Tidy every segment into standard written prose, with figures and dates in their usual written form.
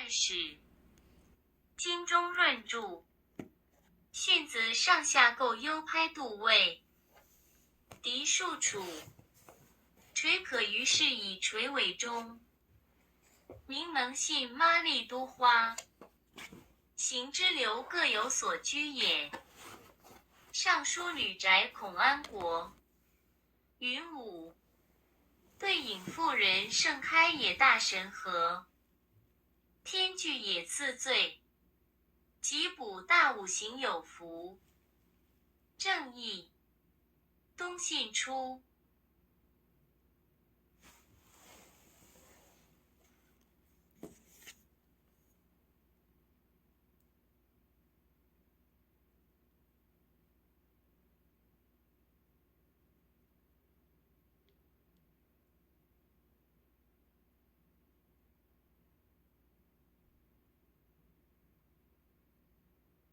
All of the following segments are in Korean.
战史。金钟润著。训则上下构优拍度位。嫡庶处。垂可于是以垂尾中。名能信妈利都花。行之流各有所居也。尚书吕宅孔安国。云武。对影妇人盛开也大神和。天具也次罪。吉卜大五行有福。正义。东信出。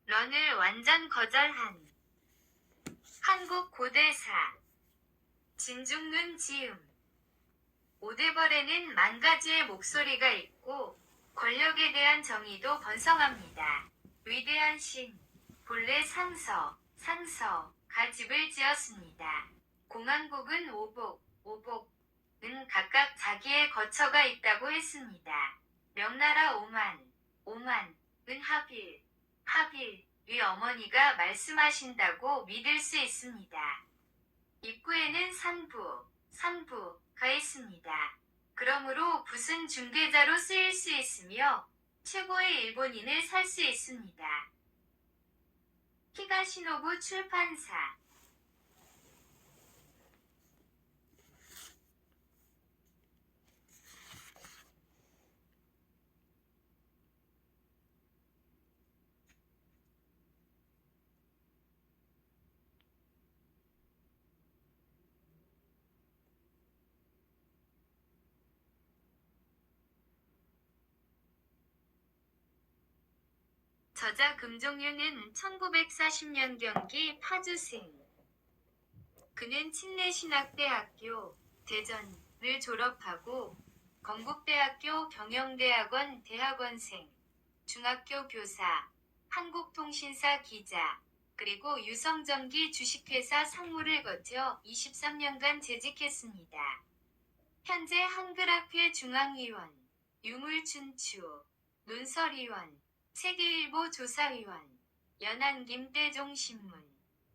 런을 완전 거절한 한국 고대사 진중문 지음 오대벌에는 만 가지의 목소리가 있고 권력에 대한 정의도 번성합니다. 위대한 신, 본래 상서가 집을 지었습니다. 공항국은 오복은 각각 자기의 거처가 있다고 했습니다. 명나라 오만은 하빌의 어머니가 말씀하신다고 믿을 수 있습니다. 입구에는 산부가 있습니다. 그러므로 붓은 중개자로 쓰일 수 있으며 최고의 일본인을 살 수 있습니다. 히가시노부 출판사 저자 금종윤은 1940년경기 파주생. 그는 침례신학대학교 대전을 졸업하고 건국대학교 경영대학원 대학원생, 중학교 교사, 한국통신사 기자, 그리고 유성전기 주식회사 상무를 거쳐 23년간 재직했습니다. 현재 한글학회 중앙위원, 유물춘추, 논설위원, 세계일보 조사위원, 연안김대종신문,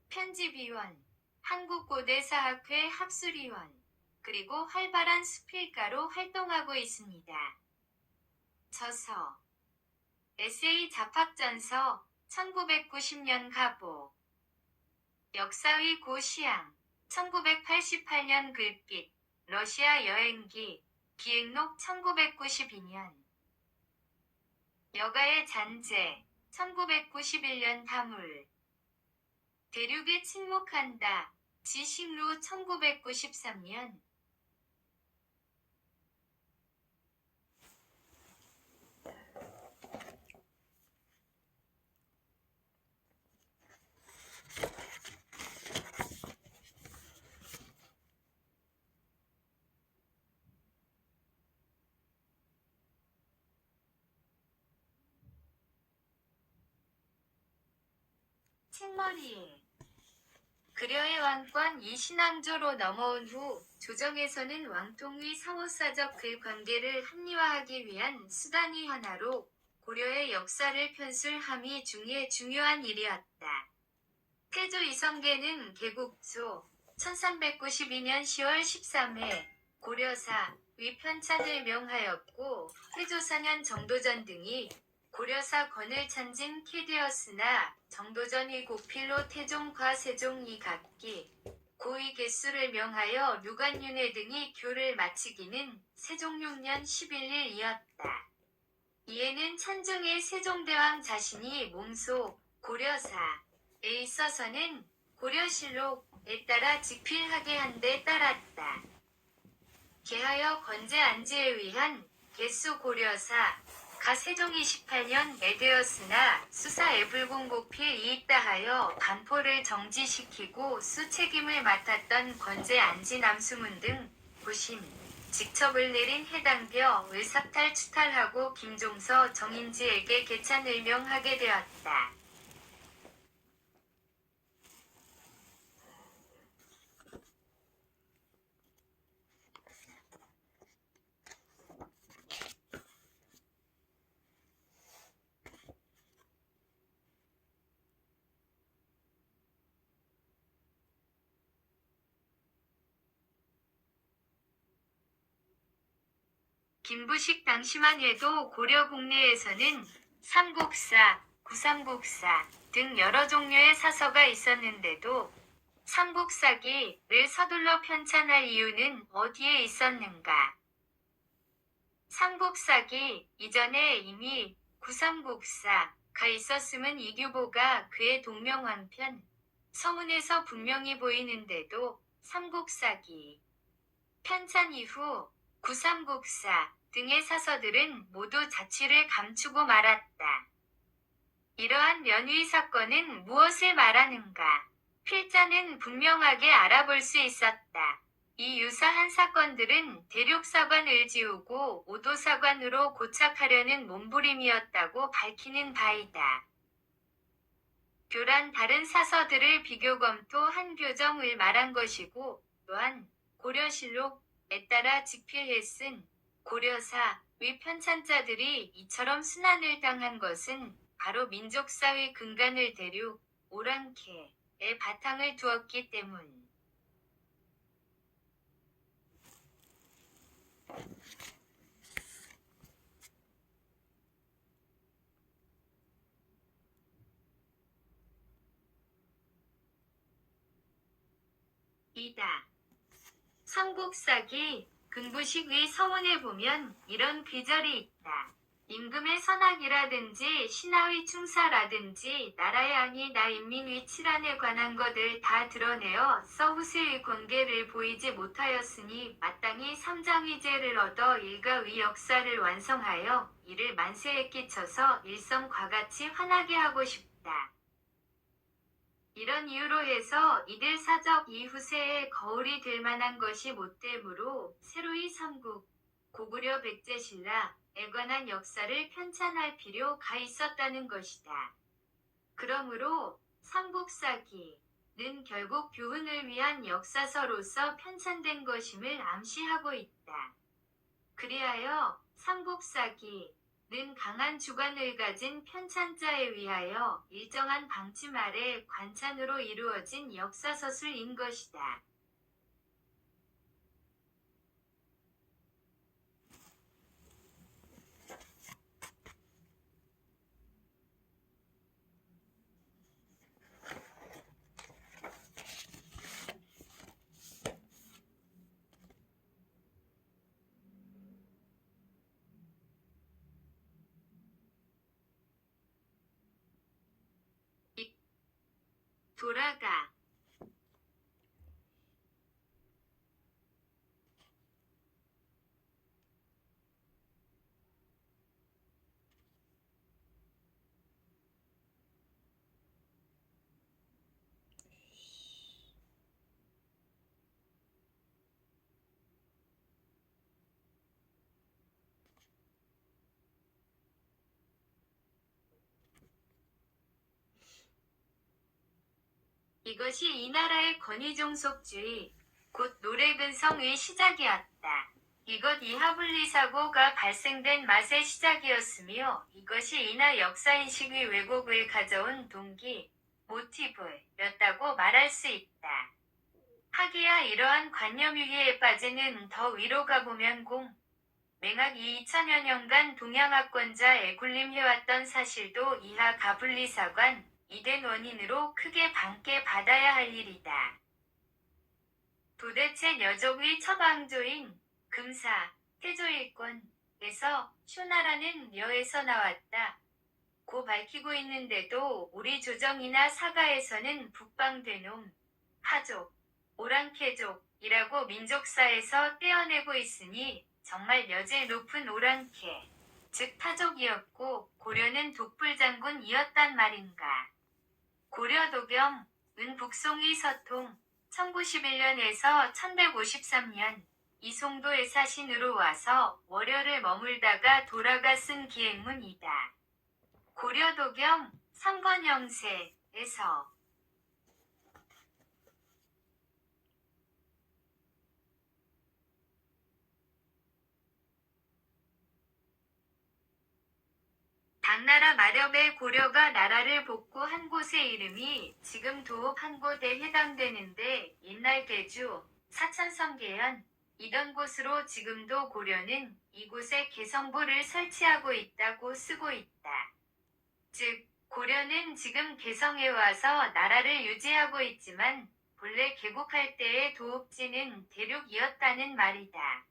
편집위원, 한국고대사학회 학술위원, 그리고 활발한 수필가로 활동하고 있습니다. 저서 에세이 잡학전서 1990년 가보 역사의 고시양 1988년 글빛 러시아 여행기 기획록 1992년 여가의 잔재 1991년 다물 대륙에 침묵한다 지식루 1993년 책머리에 그려의 왕권 이신왕조로 넘어온 후 조정에서는 왕통의 상호사적 글관계를 합리화하기 위한 수단의 하나로 고려의 역사를 편술함이 중에 중요한 일이었다. 태조 이성계는 개국초 1392년 10월 13일 고려사 위편찬을 명하였고 태조 4년 정도전 등이 고려사 권을 찬진 키되었으나 정도전의 고필로 태종과 세종이 각기 고의 개수를 명하여 류관윤회 등이 교를 마치기는 세종 6년 11일이었다. 이에는 찬종의 세종대왕 자신이 몸소 고려사에 있어서는 고려실록에 따라 직필하게 한 데 따랐다. 개하여 건재 안지에 의한 개수 고려사 가 세종 28년에 되었으나 수사에 불공고필이 있다 하여 반포를 정지시키고 수책임을 맡았던 건재 안지 남수문 등 부심 직첩을 내린 해당벼 을사탈 추탈하고 김종서 정인지에게 개찬을명하게 되었다. 김부식 당시만 해도 고려 국내에서는 삼국사, 구삼국사 등 여러 종류의 사서가 있었는데도 삼국사기를 서둘러 편찬할 이유는 어디에 있었는가? 삼국사기 이전에 이미 구삼국사가 있었음은 이규보가 그의 동명왕편 서문에서 분명히 보이는데도 삼국사기 편찬 이후 구삼국사 등의 사서들은 모두 자취를 감추고 말았다. 이러한 면위 사건은 무엇을 말하는가? 필자는 분명하게 알아볼 수 있었다. 이 유사한 사건들은 대륙사관을 지우고 오도사관으로 고착하려는 몸부림이었다고 밝히는 바이다. 교란 다른 사서들을 비교 검토한 교정을 말한 것이고 또한 고려실록에 따라 직필해 쓴 고려사의 편찬자들이 이처럼 순환을 당한 것은 바로 민족사의 근간을 대륙, 오랑캐의 바탕을 두었기 때문. 이다. 삼국사기 금부식의 서문에 보면 이런 귀절이 있다. 임금의 선악이라든지 신하의 충사라든지 나라의 안위나 인민의 칠안에 관한 것을 다 드러내어 서후세의 관계를 보이지 못하였으니 마땅히 삼장의제를 얻어 일가의 역사를 완성하여 이를 만세에 끼쳐서 일성과 같이 환하게 하고 싶다. 이런 이유로 해서 이들 사적 이후세에 거울이 될 만한 것이 못되므로 새로이 삼국, 고구려 백제신라에 관한 역사를 편찬할 필요가 있었다는 것이다. 그러므로 삼국사기는 결국 교훈을 위한 역사서로서 편찬된 것임을 암시하고 있다. 그리하여 삼국사기는 강한 주관을 가진 편찬자에 의하여 일정한 방침 아래 관찬으로 이루어진 역사서술인 것이다. 돌아가. 이것이 이 나라의 권위종속주의, 곧 노래근성의 시작이었다. 이것 이하분리사고가 발생된 맛의 시작이었으며 이것이 이나 역사인식의 왜곡을 가져온 동기, 모티브였다고 말할 수 있다. 하기야 이러한 관념유희에 빠지는 더 위로 가보면 맹학 2000여 년간 동양학권자에 군림해왔던 사실도 이하 가분리사관, 이된 원인으로 크게 반께 받아야 할 일이다. 도대체 녀족의 첫 왕조인 금사, 태조일권에서 쇼나라는 여에서 나왔다. 고 밝히고 있는데도 우리 조정이나 사가에서는 북방되놈, 하족, 오랑캐족이라고 민족사에서 떼어내고 있으니 정말 여질 높은 오랑캐, 즉 타족이었고 고려는 독불장군이었단 말인가. 고려 도경은 북송의 서통 1091년에서 1153년 이송도의 사신으로 와서 월요를 머물다가 돌아가 쓴 기행문이다. 고려도경 3권 영세에서 당나라 마렵에 고려가 나라를 복구 한 곳의 이름이 지금 도읍 한 곳에 해당되는데 옛날 개주, 사천성 계현, 이던 곳으로 지금도 고려는 이곳에 개성부를 설치하고 있다고 쓰고 있다. 즉, 고려는 지금 개성에 와서 나라를 유지하고 있지만 본래 개국할 때의 도읍지는 대륙이었다는 말이다.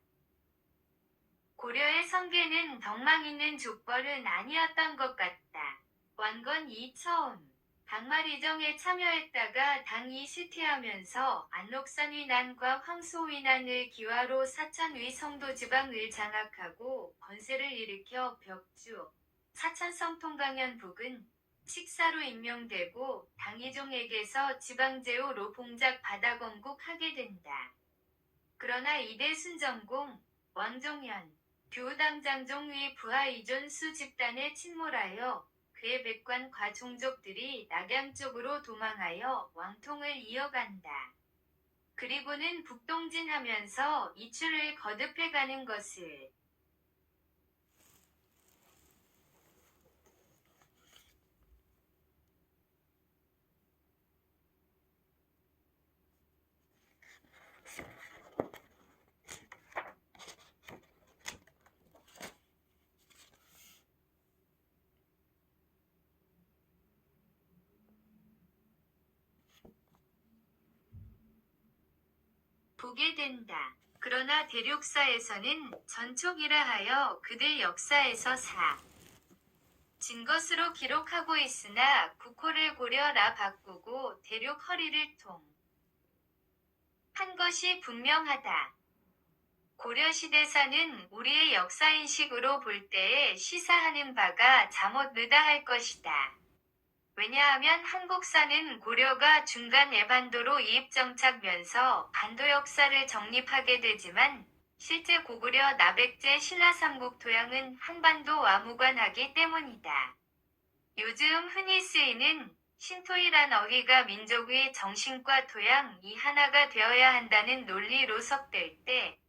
고려의 성계는 덕망 있는 족벌은 아니었던 것 같다. 완건 이처음 당말이정에 참여했다가 당이 쇠퇴하면서 안록산 위난과 황소 위난을 기화로 사천 위 성도 지방을 장악하고 권세를 일으켜 벽주, 사천성 통강현 북은 식사로 임명되고 당이종에게서 지방제후로 봉작 받아 건국하게 된다. 그러나 이대 순정공, 왕종현, 교당장종의 부하 이존수 집단에 침몰하여 그의 백관과 종족들이 낙양 쪽으로 도망하여 왕통을 이어간다. 그리고는 북동진하면서 이출을 거듭해가는 것을 보게 된다. 그러나 대륙사에서는 전촉이라 하여 그들 역사에서 진 것으로 기록하고 있으나 국호를 고려라 바꾸고 대륙 허리를 한 것이 분명하다. 고려시대사는 우리의 역사인식으로 볼 때에 시사하는 바가 잠옷 느다 할 것이다. 왜냐하면 한국사는 고려가 중간 예반도로 이입정착면서 반도 역사를 정립하게 되지만 실제 고구려 나백제 신라삼국 토양은 한반도와 무관하기 때문이다. 요즘 흔히 쓰이는 신토이란 어휘가 민족의 정신과 토양 이 하나가 되어야 한다는 논리로 섞될 때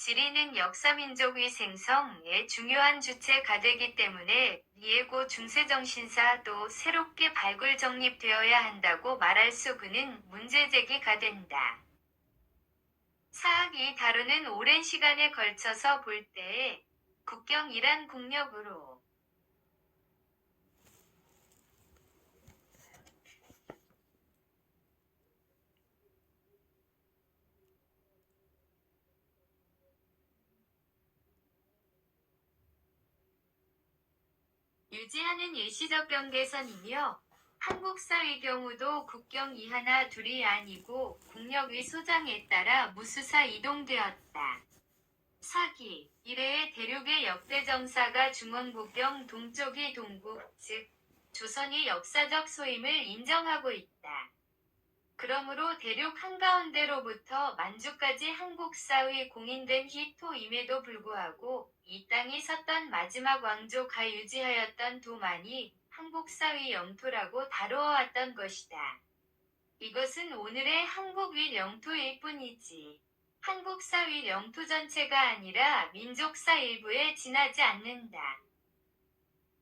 지리는 역사민족의 생성에 중요한 주체가 되기 때문에 리에고 중세정신사도 새롭게 발굴 정립되어야 한다고 말할 수 그는 문제제기가 된다. 사학이 다루는 오랜 시간에 걸쳐서 볼 때에 국경이란 국력으로 유지하는 일시적 경계선이며 한국사의 경우도 국경 이하나 둘이 아니고 국력의 소장에 따라 무수사 이동되었다. 사기, 이래의 대륙의 역대 정사가 중원국경 동쪽이 동국, 즉 조선이 역사적 소임을 인정하고 있다. 그러므로 대륙 한가운데로부터 만주까지 한국사의 공인된 희토임에도 불구하고 이 땅이 섰던 마지막 왕조가 유지하였던 도만이 한국사의 영토라고 다루어왔던 것이다. 이것은 오늘의 한국의 영토일 뿐이지 한국사의 영토 전체가 아니라 민족사 일부에 지나지 않는다.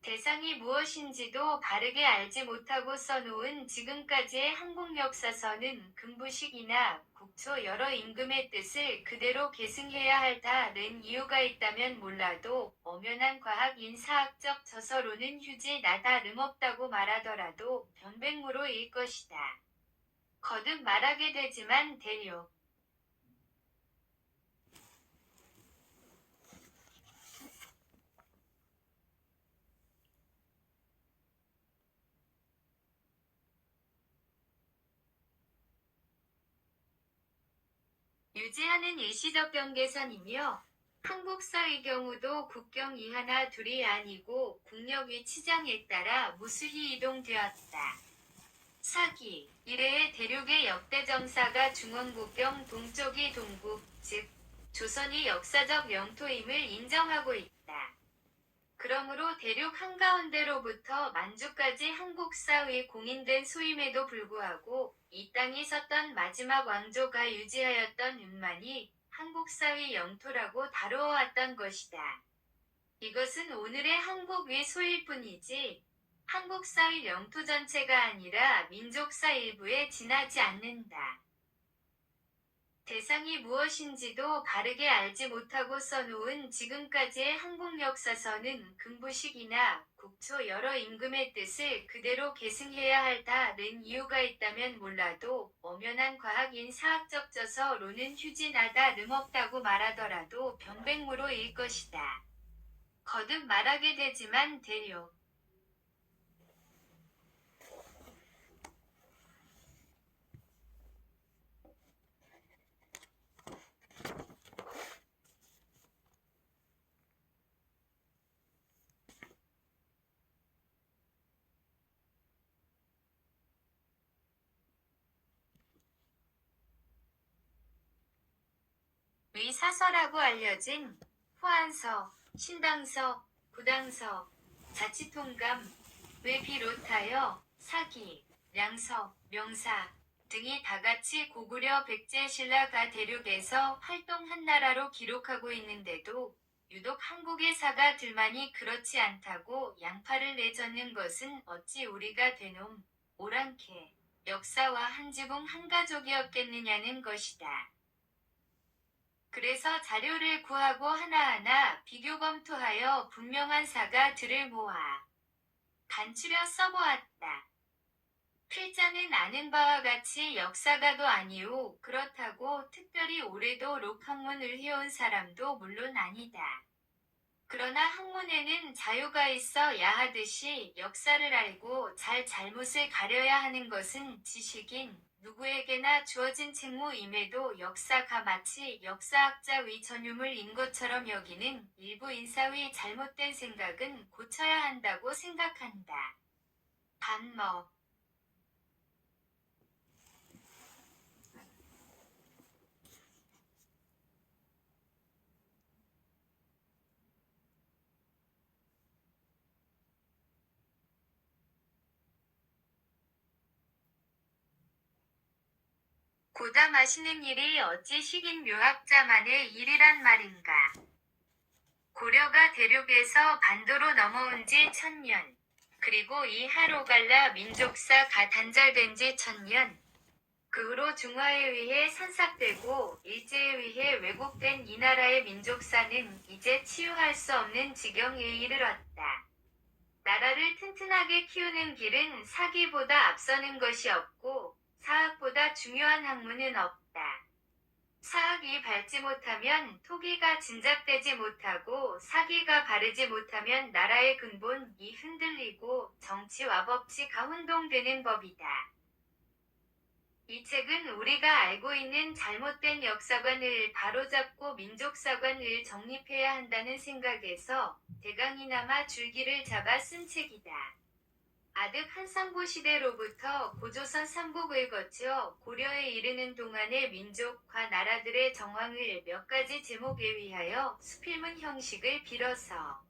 대상이 무엇인지도 바르게 알지 못하고 써놓은 지금까지의 한국 역사서는 금부식이나 국초 여러 임금의 뜻을 그대로 계승해야 할 다른 이유가 있다면 몰라도 엄연한 과학 인사학적 저서로는 휴지 나 다름없다고 말하더라도 변백무로일 것이다. 거듭 말하게 되지만 대륙 유지하는 일시적 경계선이며 한국사의 경우도 국경 이하나 둘이 아니고 국력의 치장에 따라 무수히 이동되었다. 사기, 이래의 대륙의 역대 정사가 중원국경 동쪽이 동국, 즉 조선이 역사적 영토임을 인정하고 있다. 그러므로 대륙 한가운데로부터 만주까지 한국사의 공인된 소임에도 불구하고 이 땅이 섰던 마지막 왕조가 유지하였던 음만이 한국사의 영토라고 다루어왔던 것이다. 이것은 오늘의 한국의 소일 뿐이지 한국사의 영토 전체가 아니라 민족사 일부에 지나지 않는다. 대상이 무엇인지도 바르게 알지 못하고 써놓은 지금까지의 한국 역사서는 금부식이나 국초 여러 임금의 뜻을 그대로 계승해야 할 다른 이유가 있다면 몰라도 엄연한 과학인 사학적 저서로는 휴진하다 름없다고 말하더라도 병백무로일 것이다. 거듭 말하게 되지만 대륙 의 사서라고 알려진 후한서, 신당서, 구당서, 자치통감, 을 비롯하여 사기, 량서, 명사 등이 다같이 고구려 백제신라가 대륙에서 활동한 나라로 기록하고 있는데도 유독 한국의 사가들만이 그렇지 않다고 양파를 내젓는 것은 어찌 우리가 되놈, 오랑캐, 역사와 한 지붕 한 가족이었겠느냐는 것이다. 그래서 자료를 구하고 하나하나 비교 검토하여 분명한 사가들을 모아 간추려 써보았다. 필자는 아는 바와 같이 역사가도 아니오 그렇다고 특별히 오래도록 학문을 해온 사람도 물론 아니다. 그러나 학문에는 자유가 있어야 하듯이 역사를 알고 잘못을 가려야 하는 것은 지식인 누구에게나 주어진 책무임에도 역사가 마치 역사학자의 전유물인 것처럼 여기는 일부 인사의 잘못된 생각은 고쳐야 한다고 생각한다. 반먹 고담하시는 일이 어찌 식인 묘학자만의 일이란 말인가. 고려가 대륙에서 반도로 넘어온 지 1000년, 그리고 이 하로갈라 민족사가 단절된 지 1000년, 그 후로 중화에 의해 산삭되고 일제에 의해 왜곡된 이 나라의 민족사는 이제 치유할 수 없는 지경에 이르렀다. 나라를 튼튼하게 키우는 길은 사기보다 앞서는 것이 없고 사학보다 중요한 학문은 없다. 사학이 밟지 못하면 토기가 진작되지 못하고 사기가 바르지 못하면 나라의 근본이 흔들리고 정치와 법치가 혼동되는 법이다. 이 책은 우리가 알고 있는 잘못된 역사관을 바로잡고 민족사관을 정립해야 한다는 생각에서 대강이나마 줄기를 잡아 쓴 책이다. 아득 한상보 시대로부터 고조선 삼국을 거쳐 고려에 이르는 동안의 민족과 나라들의 정황을 몇 가지 제목에 위하여 수필문 형식을 빌어서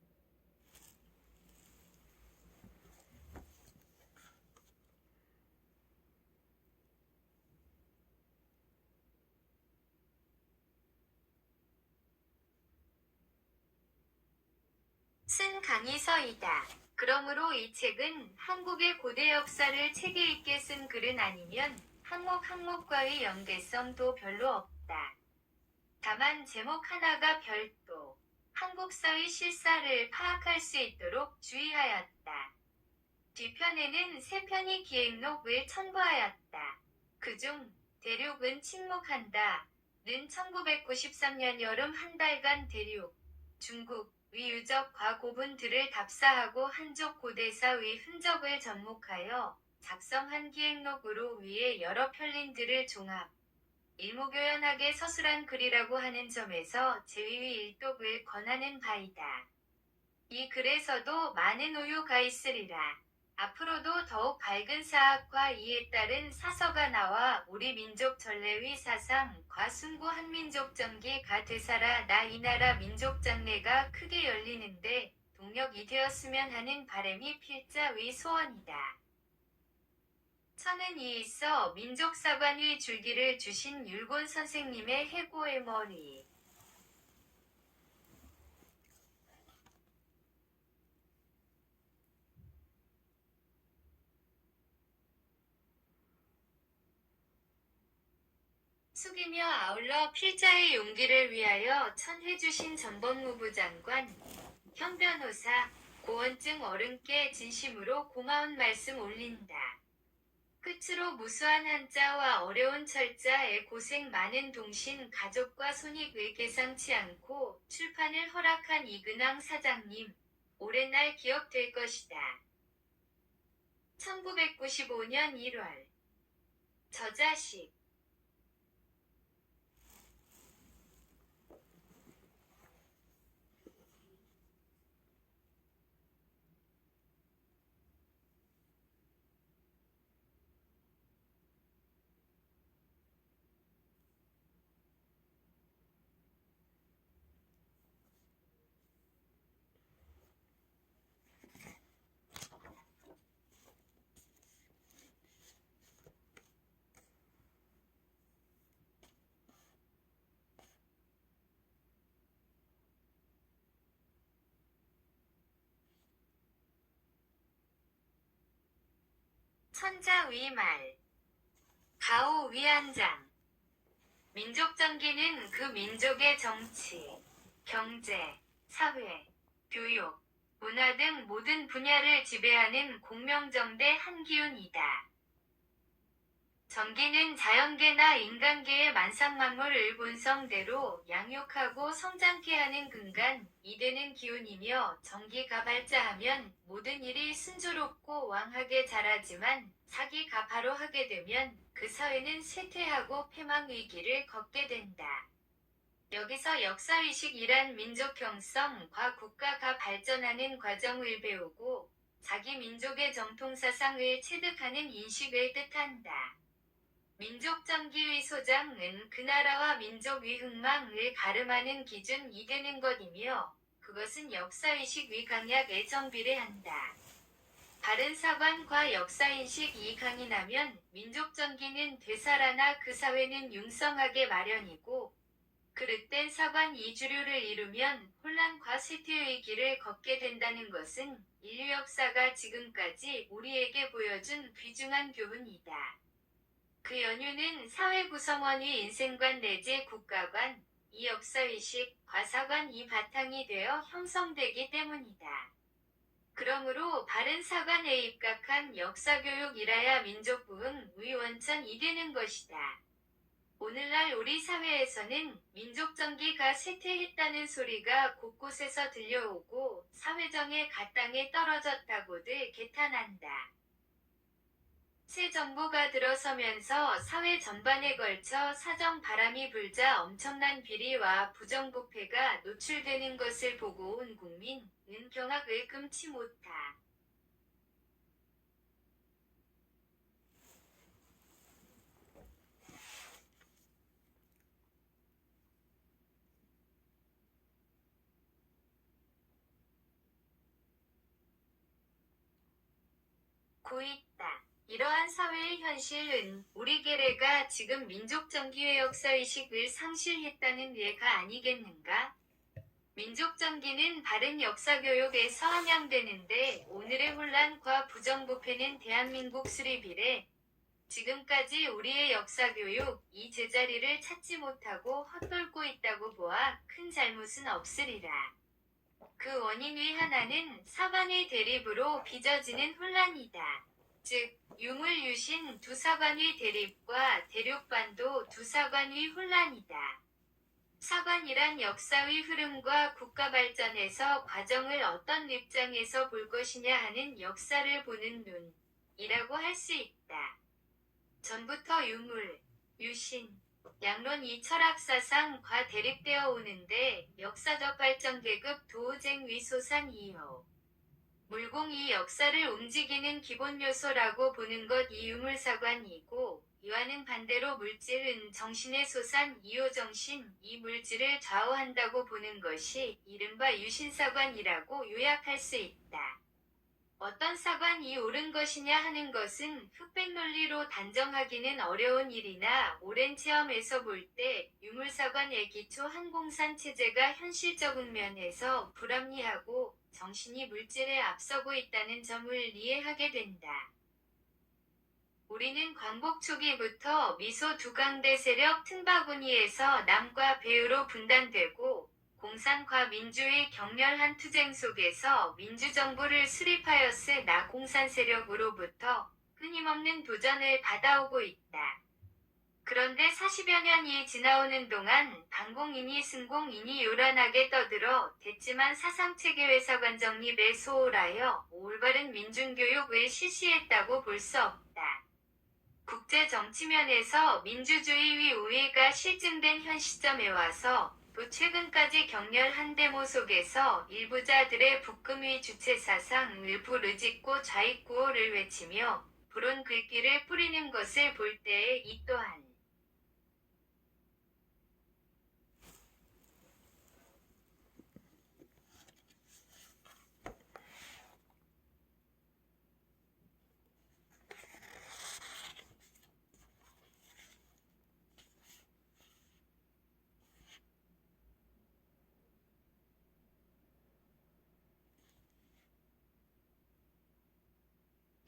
쓴 강의서이다. 그러므로 이 책은 한국의 고대 역사를 책에 있게 쓴 글은 아니면 항목과의 연계성도 별로 없다. 다만 제목 하나가 별도 한국사의 실사를 파악할 수 있도록 주의하였다. 뒤편에는 3편의 기획록을 첨부하였다. 그중 대륙은 침묵한다. 는 1993년 여름 한 달간 대륙, 중국, 의 유적과 고분들을 답사하고 한족 고대사의 흔적을 접목하여 작성한 기획록으로 위에 여러 편린들을 종합, 일목요연하게 서술한 글이라고 하는 점에서 제위의 일독을 권하는 바이다. 이 글에서도 많은 오류가 있으리라. 앞으로도 더욱 밝은 사학과 이에 따른 사서가 나와 우리 민족 전례의 사상과 숭고 한민족 정기가 되살아 나 이 나라 민족 장래가 크게 열리는데 동력이 되었으면 하는 바람이 필자의 소원이다. 저는 이 있어 민족사관의 줄기를 주신 율곤 선생님의 해고의 머리. 숙이며 아울러 필자의 용기를 위하여 천해주신 전법무부 장관, 현 변호사, 고원증 어른께 진심으로 고마운 말씀 올린다. 끝으로 무수한 한자와 어려운 철자에 고생 많은 동신 가족과 손익을 계상치 않고 출판을 허락한 이근왕 사장님, 오랜 날 기억될 것이다. 1995년 1월 저자식 천자위 말 가오 위안장 민족정기는 그 민족의 정치, 경제, 사회, 교육, 문화 등 모든 분야를 지배하는 공명정대 한 기운이다. 정기는 자연계나 인간계의 만상만물을 본성대로 양육하고 성장케 하는 근간, 이되는 기운이며 정기가 발자하면 모든 일이 순조롭고 왕하게 자라지만 사기가 바로 하게 되면 그 사회는 쇠퇴하고 패망위기를 겪게 된다. 여기서 역사의식이란 민족형성과 국가가 발전하는 과정을 배우고 자기 민족의 정통사상을 체득하는 인식을 뜻한다. 민족정기의 소장은 그 나라와 민족의 흥망을 가름하는 기준이 되는 것이며 그것은 역사의식의 강약에 정비례한다. 바른 사관과 역사인식이 강인하면 민족정기는 되살아나 그 사회는 융성하게 마련이고 그릇된 사관 이주류를 이루면 혼란과 쇠퇴의 길을 걷게 된다는 것은 인류 역사가 지금까지 우리에게 보여준 귀중한 교훈이다. 그 연유는 사회 구성원의 인생관 내지 국가관, 이 역사의식, 과사관이 바탕이 되어 형성되기 때문이다. 그러므로 바른 사관에 입각한 역사교육이라야 민족부흥의 원천이 되는 것이다. 오늘날 우리 사회에서는 민족정기가 쇠퇴했다는 소리가 곳곳에서 들려오고 사회정의 갓당에 떨어졌다고들 개탄한다. 새 정부가 들어서면서 사회 전반에 걸쳐 사정 바람이 불자 엄청난 비리와 부정부패가 노출되는 것을 보고 온 국민은 경악을 금치 못하. 고있다. 이러한 사회의 현실은 우리 계례가 지금 민족정기의 역사의식을 상실했다는 예가 아니겠는가? 민족정기는 바른 역사교육에서 함양되는데 오늘의 혼란과 부정부패는 대한민국 수립 이래 지금까지 우리의 역사교육 이 제자리를 찾지 못하고 헛돌고 있다고 보아 큰 잘못은 없으리라. 그 원인의 하나는 사관의 대립으로 빚어지는 혼란이다. 즉 유물유신 두 사관의 대립과 대륙반도 두 사관의 혼란이다. 사관이란 역사의 흐름과 국가 발전에서 과정을 어떤 입장에서 볼 것이냐 하는 역사를 보는 눈이라고 할 수 있다. 전부터 유물, 유신, 양론 이 철학사상과 대립되어 오는데 역사적 발전 계급 도우쟁 위소산 이요. 물공이 역사를 움직이는 기본 요소라고 보는 것 이 유물사관이고, 이와는 반대로 물질은 정신의 소산, 이요정신, 이 물질을 좌우한다고 보는 것이 이른바 유신사관이라고 요약할 수 있다. 어떤 사관이 옳은 것이냐 하는 것은 흑백 논리로 단정하기는 어려운 일이나 오랜 체험에서 볼 때 유물사관의 기초 항공산 체제가 현실적인 면에서 불합리하고 정신이 물질에 앞서고 있다는 점을 이해하게 된다. 우리는 광복 초기부터 미소 두강대 세력 틈바구니에서 남과 배으로 분단되고 공산과 민주의 격렬한 투쟁 속에서 민주정부를 수립하였으나 공산 세력으로부터 끊임없는 도전을 받아오고 있다. 그런데 40여 년이 지나오는 동안 반공인이 승공인이 요란하게 떠들어 됐지만 사상체계회사관 정립에 소홀하여 올바른 민중교육을 실시했다고 볼 수 없다. 국제 정치면에서 민주주의 우위가 실증된 현 시점에 와서 또 최근까지 격렬한 데모 속에서 일부자들의 북금의 주체사상 일부를 짓고 좌익구호를 외치며 불온 글귀를 뿌리는 것을 볼 때에 이 또한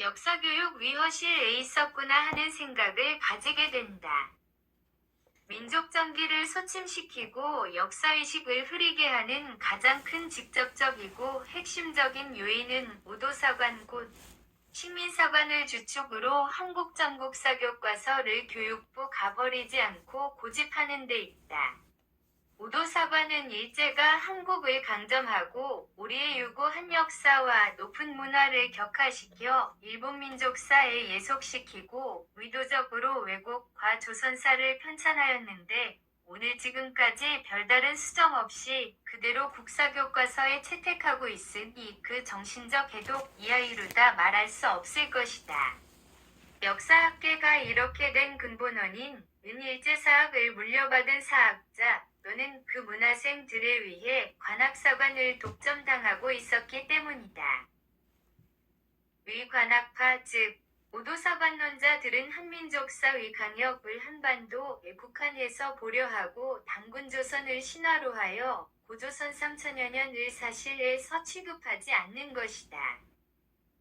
역사교육 위허실에 있었구나 하는 생각을 가지게 된다. 민족정기를 소침시키고 역사의식을 흐리게 하는 가장 큰 직접적이고 핵심적인 요인은 오도사관 곧 식민사관을 주축으로 한국전국사교과서를 교육부 가버리지 않고 고집하는 데 있다. 오도사관은 일제가 한국을 강점하고 우리의 유구한 역사와 높은 문화를 격화시켜 일본 민족사에 예속시키고 의도적으로 왜곡과 조선사를 편찬하였는데 오늘 지금까지 별다른 수정 없이 그대로 국사교과서에 채택하고 있으니 그 정신적 해독 이하 이루다 말할 수 없을 것이다. 역사학계가 이렇게 된 근본원인 은일제사학을 물려받은 사학자 또는 그 문화생들에 의해 관학사관을 독점당하고 있었기 때문이다. 위관학파 즉 오도사관론자들은 한민족사의 강역을 한반도에 국한해서 보려하고 단군조선을 신화로 하여 고조선 3천여 년을 사실에서 취급하지 않는 것이다.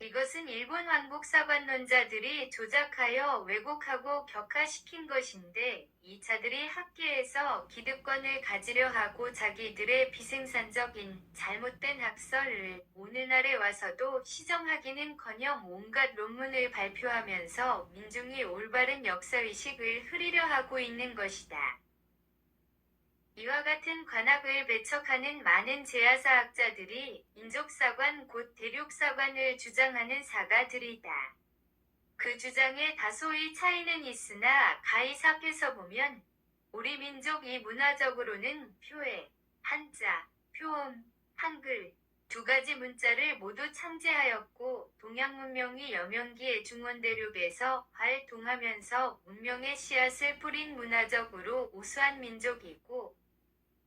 이것은 일본 왕복사관론자들이 조작하여 왜곡하고 격화시킨 것인데 이 차들이 학계에서 기득권을 가지려 하고 자기들의 비생산적인 잘못된 학설을 오늘날에 와서도 시정하기는커녕 온갖 논문을 발표하면서 민중이 올바른 역사의식을 흐리려 하고 있는 것이다. 이와 같은 관학을 배척하는 많은 제야사학자들이 민족사관 곧 대륙사관을 주장하는 사가들이다. 그 주장에 다소의 차이는 있으나 가이삽해서 보면 우리 민족이 문화적으로는 표해, 한자, 표음, 한글 두 가지 문자를 모두 창제하였고 동양문명이 여명기의 중원대륙에서 활동하면서 문명의 씨앗을 뿌린 문화적으로 우수한 민족이고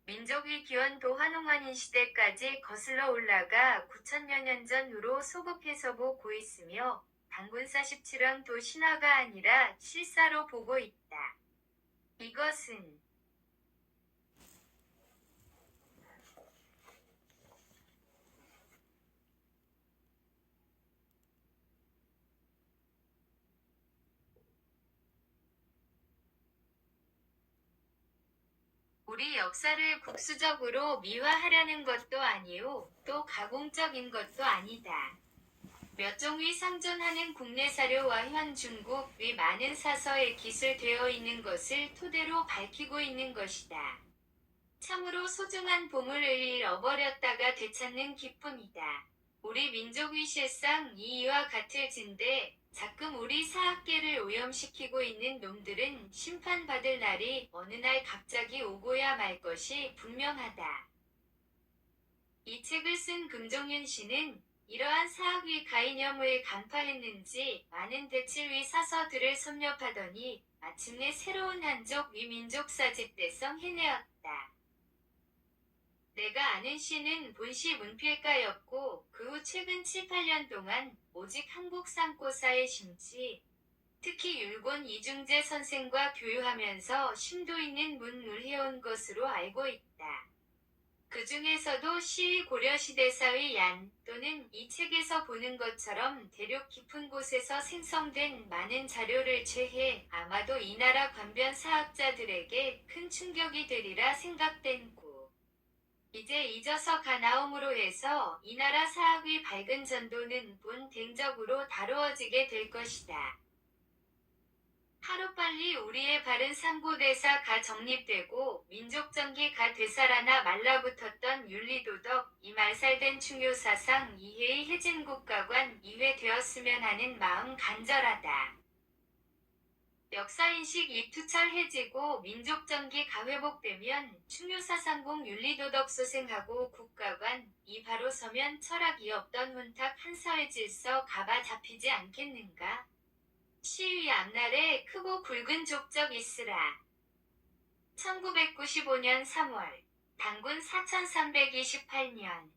민족의 기원도 환웅한인 시대까지 거슬러 올라가 9천여 년 전으로 소급해서 보고 있으며 단군 47왕도 신화가 아니라 실사로 보고 있다. 이것은 우리 역사를 국수적으로 미화하려는 것도 아니오, 또 가공적인 것도 아니다. 몇 종의 상존하는 국내 사료와 현 중국의 많은 사서에 기술되어 있는 것을 토대로 밝히고 있는 것이다. 참으로 소중한 보물을 잃어버렸다가 되찾는 기쁨이다. 우리 민족의 실상 이와 같을진데 자끔 우리 사학계를 오염시키고 있는 놈들은 심판받을 날이 어느 날 갑자기 오고야 말 것이 분명하다. 이 책을 쓴 금종윤 씨는 이러한 사학위 가이념을 간파했는지 많은 대칠위 사서들을 섭렵하더니 마침내 새로운 한족 위민족 사집대성 해내었다. 내가 아는 씨는 본시 문필가였고 그 후 최근 7, 8년 동안 오직 한국 상고사에 심지 특히 율곤 이중재 선생과 교류하면서 심도 있는 문을 해온 것으로 알고 있다. 그 중에서도 시위 고려시대사의 얀 또는 이 책에서 보는 것처럼 대륙 깊은 곳에서 생성된 많은 자료를 제해 아마도 이 나라 관변 사학자들에게 큰 충격이 되리라 생각된고 이제 잊어서 가나옴으로 해서 이 나라 사학의 밝은 전도는 본댕적으로 다루어지게 될 것이다. 하루빨리 우리의 바른 상고대사가 정립되고 민족정기가 되살아나 말라붙었던 윤리도덕, 이 말살된 충효사상 이해의 해진국가관 이회되었으면 하는 마음 간절하다. 역사인식 입투철해지고 민족정기가 회복되면 충효사상공 윤리도덕 소생하고 국가관, 이 바로 서면 철학이 없던 혼탁 한 사회질서 가봐 잡히지 않겠는가? 시위 앞날에 크고 굵은 족적 있으라. 1995년 3월, 단군 4328년